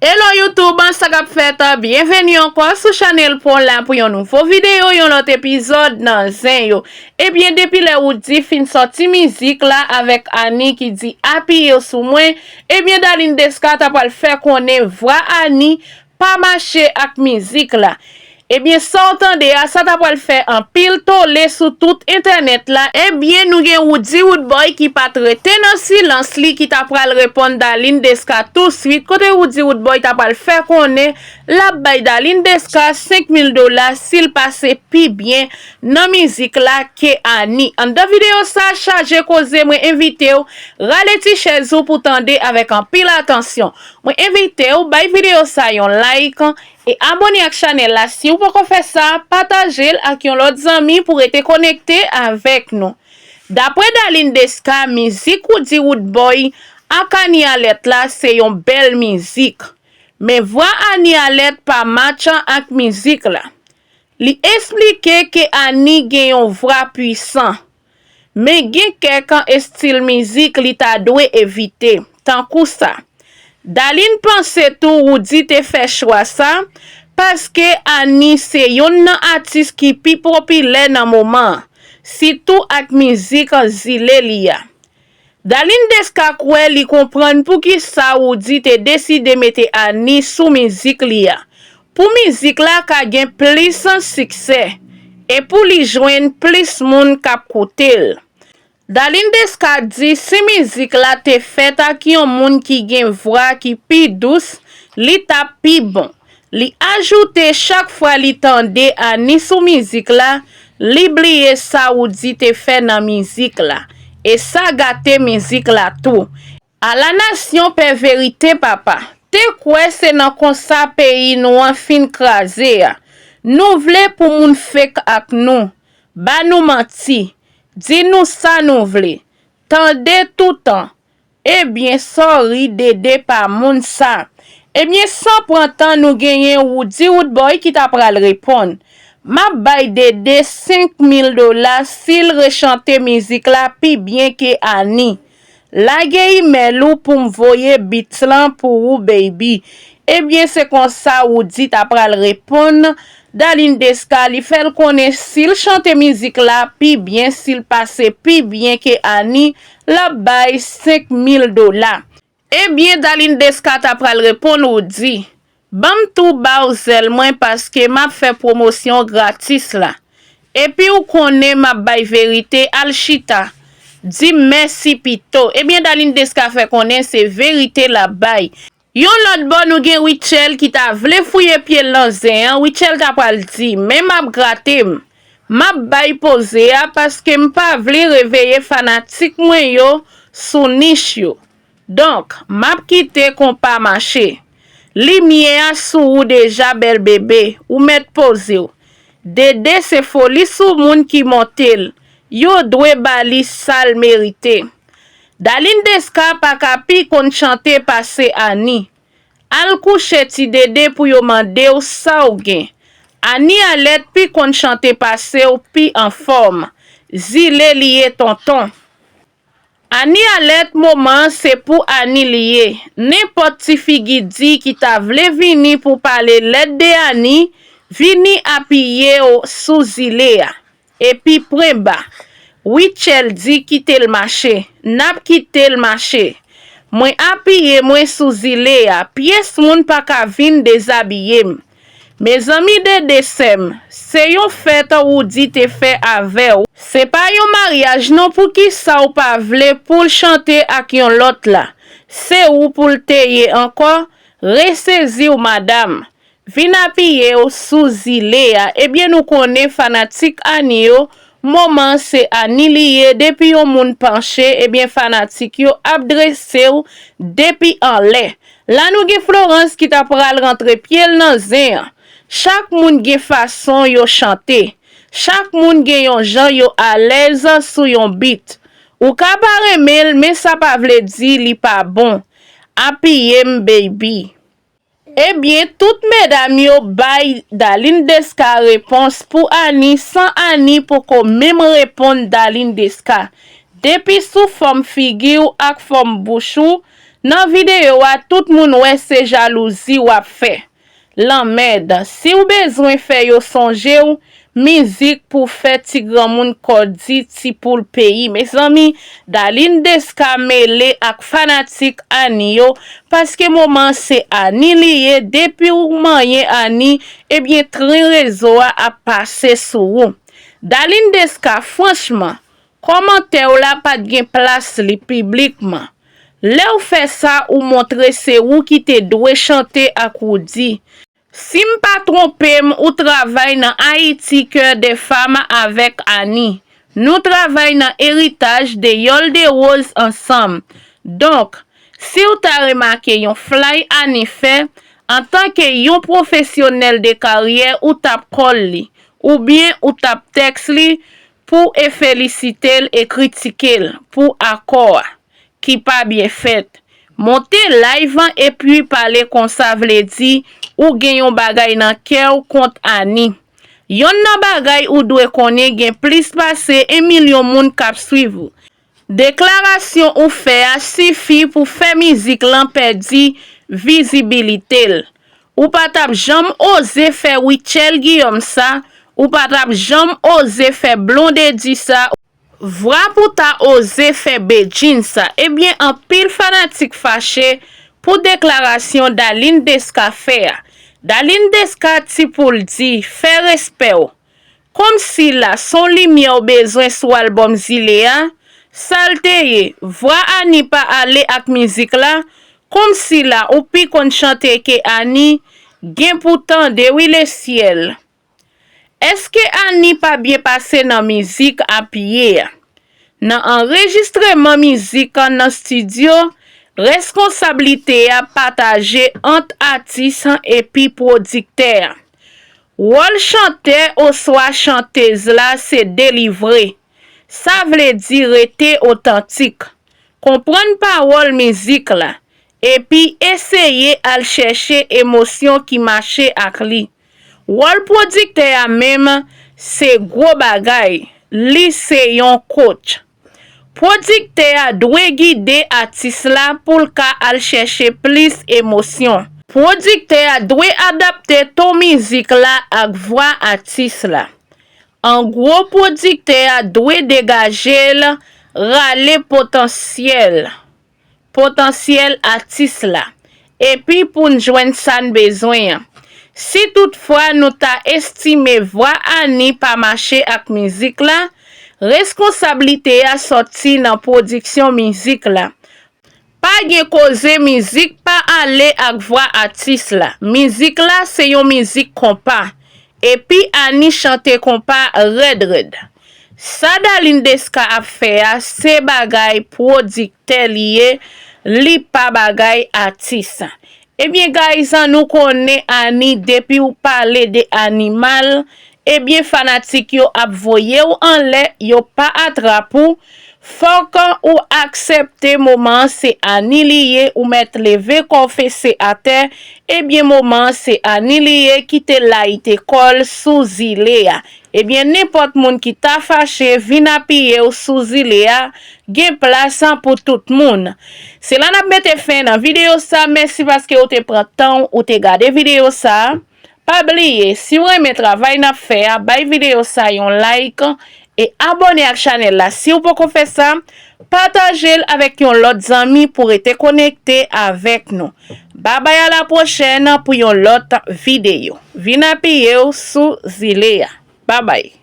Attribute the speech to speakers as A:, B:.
A: Hello YouTube, ça kap fait bienvenue encore sur channel pour la pour une nouvelle vidéo, un autre épisode dans zin yo. Et bien depuis le ou dit fin sorti musique là avec Annie qui dit appuyer sur moi, et bien Daline Deska t'a pas le faire qu'on est voix Annie pas marcher avec musique là. Eh bien, ça entendez, ça t'a pas le fait en pile tollé sur tout internet là. Eh bien, nous gen Woody Woodboy qui pas traité dans silence li qui t'a pral répondre Daline Deska tout de suite. Côté Woody Woodboy t'a pas le fait qu'on est la bay Daline Deska $5,000 s'il passe pi bien dans musique là que Annie. En deux vidéos ça chargé cause moi invité ou ralenti chez vous pour tendre avec en pile attention. Moi invité ou bay vidéo ça yon like et abonnez à la chaîne là. Si vous pouvez faire ça, partagez avec l'autre amis pour être connecté avec nous. D'après Daline Deska, musique Woody Woodboy ak Annie Alette là, c'est une belle musique. Mais voix Annie Alette pas match avec musique là. Li explique que Annie gen une voix puissant. Mais gen quelqu'un style musique li ta doit éviter. Tant que ça. Daline pense tout Woody te fait choix ça parce que Annie c'est yon artiste qui pi populaire dans moment surtout avec musique zile liya. Daline Deska kwe li comprendre pour qui ça Woody te décide mettre Annie sous musique liya. Pour musique la ka gen plus succès et pour li joindre plus moun k'ap koutel. Daline Deska dit si musique la te fait ak yon moun ki gen voix qui pi douce, li ta pi bon. Li ajoute chaque fois li tende Annie sous musique la, li bliye sa Woody te fait dans musique la. Et ça gâte musique la tout. À la nation pe vérité papa. Te kwe se nan konsa pays nou an fin krasé ya. Nou vle pou moun fek ak nou. Ba nou manti. Di nou sa nou vle. Tande tout temps. Eh bien, sorry dede pa moun sa. Eh bien, sans prantan nou genyen Woody Woodboy qui t'a pral répondre. Ma bay dede $5,000 s'il rechante musique la pi bien que Annie. La ge email ou pour m'voyer bit lan pour ou baby. Eh bien, c'est comme ça Woody t'a pral répondre. Daline Deska li fait connaître s'il chante musique la pi bien, s'il passe pi bien que Annie, la bay $5,000. Eh bien, Daline Deska t'a pral répondre Woody. Bam tout ba ou zel moins parce que m'a fait promotion gratis là. Et puis ou connaît ma bay vérité al chita. Di merci pito. Eh bien, Daline Deska fait connaître c'est vérité la bay. Yon lot bon nou gen Wichel qui ta vle fouye pied lanzen, Wichel ta pral di, men map gratte map bay pose a parce que m'pa vle réveiller fanatique mwen yo sou niche yo. Donc, map kite kon pa marché. Li miye a sou ou deja bel bébé ou met pose yo. Dede se foli sou moun ki montel. Yo dwe bali sal mérité. Daline Deska pa kapi kon chante passe Annie. Al couche ti dede pou yo mande ou sa ou gen. Annie Alette pi kon chante passe ou pi en forme. Zile liye tonton. Annie Alette moment c'est pour Annie liye. N'importe ti figi di ki ta vle vini pour parler l'aide de Annie, vini appuyer ou sous zile ya. Et puis premba. Wichel di kite le marché. Nap kite le marché. Mwen appuye mwen sous zile ya. Pièce moun pa ka vin déshabillé. Mes amis de desem, se yon fête Woody te fait avec ou. Se pa yon mariage non pour qui sa ou pa vle pour chanter ak yon lot la. Se ou pour teye encore, resezi ou madame. Vin appuye ou sous zile ya. Eh bien nous connaît fanatique Annie yo. Moment c'est Annie liye depuis yon moun penché, eh bien fanatique yo abdresse ou depuis en lait. La nou ge Florence qui ta pral rentre pied nan zin. Chaque moun ge façon yo chante. Chaque moun ge yon jan yo à l'aise sou yon beat. Ou ka paremel mais ça pa vle di li pa bon. Appuye baby. Eh bien, toutes mesdames yo bay Daline Deska réponse pour Annie sans Annie pour qu'on même répondre Daline Deska. Depuis sous forme figure ak forme bouchou, Nan vidéo a tout moun wè se jalousi wap fè. L'emmède, si ou bezwen fè yo sonje ou, mizik pou fè ti gran moun kodi ti pou l'peyi. Mes ami, Daline Deska mele ak fanatik Ani yo, paske moman se Ani liye, depi ou manye Ani, ebyen tri rezo a pase sou ou. Daline Deska, franchman, komante ou la pat gen plas li publikman. Le ou fè sa ou montre se ou ki te dwe chante ak ou di. Si m pa trompem, ou travay nan Haiti Cœur des Femmes avec Ani. Nou travay nan héritage de Yol de Rose ensemble. Donc, si ou ta remake yon fly Ani fè, en tant que yon professionnel de carrière ou tap kol li, ou bien ou tap text li pou e felicite l et kritike l pou akor ki pa bien fèt. Monte live et puis pale kon sa vle di ou gen yon bagay nan kè ou kont Ani. Yon nan bagay ou dwe konen gen plis pase 1 milyon moun kap suiv ou. Deklarasyon ou fè a sifi pou fè mizik lan perdi vizibilite l. Ou patap jom ose fè Wichel Guillaume sa, ou patap jom ose fè Blonde di sa, vra pou ta ose fè Bejin sa. Ebyen an pil fanatik fache pou deklarasyon Daline Deska fè a. Daline Deska ti pou l di fè respect ou. Kom si la son limye ou bezwen sou album Zilea, salteye, vra Ani pa ale ak mizik la, kom si la ou pi kon chante ke Ani, gen pou tande wi le ciel. Eske Ani pa bien pase nan mizik apye? Nan enregistreman mizik nan studio, responsabilite a pataje ant artiste epi producteur. Wol chante ou swa chantez la se delivre. Sa vle di rete authentique. Kompren parol mizik la. Epi eseye al chèche emosyon ki mache ak li. Wol producteur a mem se gwo bagay. Li se yon coach. Producteur a dwe guide artiste la pou ka al chèche plis emosyon. Producteur a dwe adapte ton mizik la ak voix artiste la. En gros, producteur a dwe degaje l rale potentiel artiste la. Epi pou n'jwen san bezwen. Si toutefois nou ta estime voix Ani pa mache ak mizik la, responsabilite a sorti nan produksyon mizik la. Pa gen koze mizik pa ale ak voix artiste la. Mizik la se yon mizik kompa. Epi Ani chante kompa red. Sa Daline Deska ap fe a se bagay produkte liye, li pa bagay artiste. Ebyen guys, nou konen Ani depi ou pale de animal, ebyen fanatik yo ap voye ou an le, yo pa atrapou, fok ou aksepte moman se Ani liye ou met leve konfese a ter, ebyen moman se Ani liye ki te la ite kol sou Zilea. Ebyen nepot moun ki ta fache vin apiye ou sou Zilea, gen plasan pou tout moun. Se lan ap mette fin nan video sa, mersi paske ou te pran tan ou te gade video sa. Pa bliye, si ou reme travay na fe, bay video sa yon like, e abone ak chanel la si ou poko fe sa, patajel avek yon lot zami pou rete konekte avek nou. Babay a la prochen pou yon lot video. Vin apiye ou sou Zilea. Bye bye.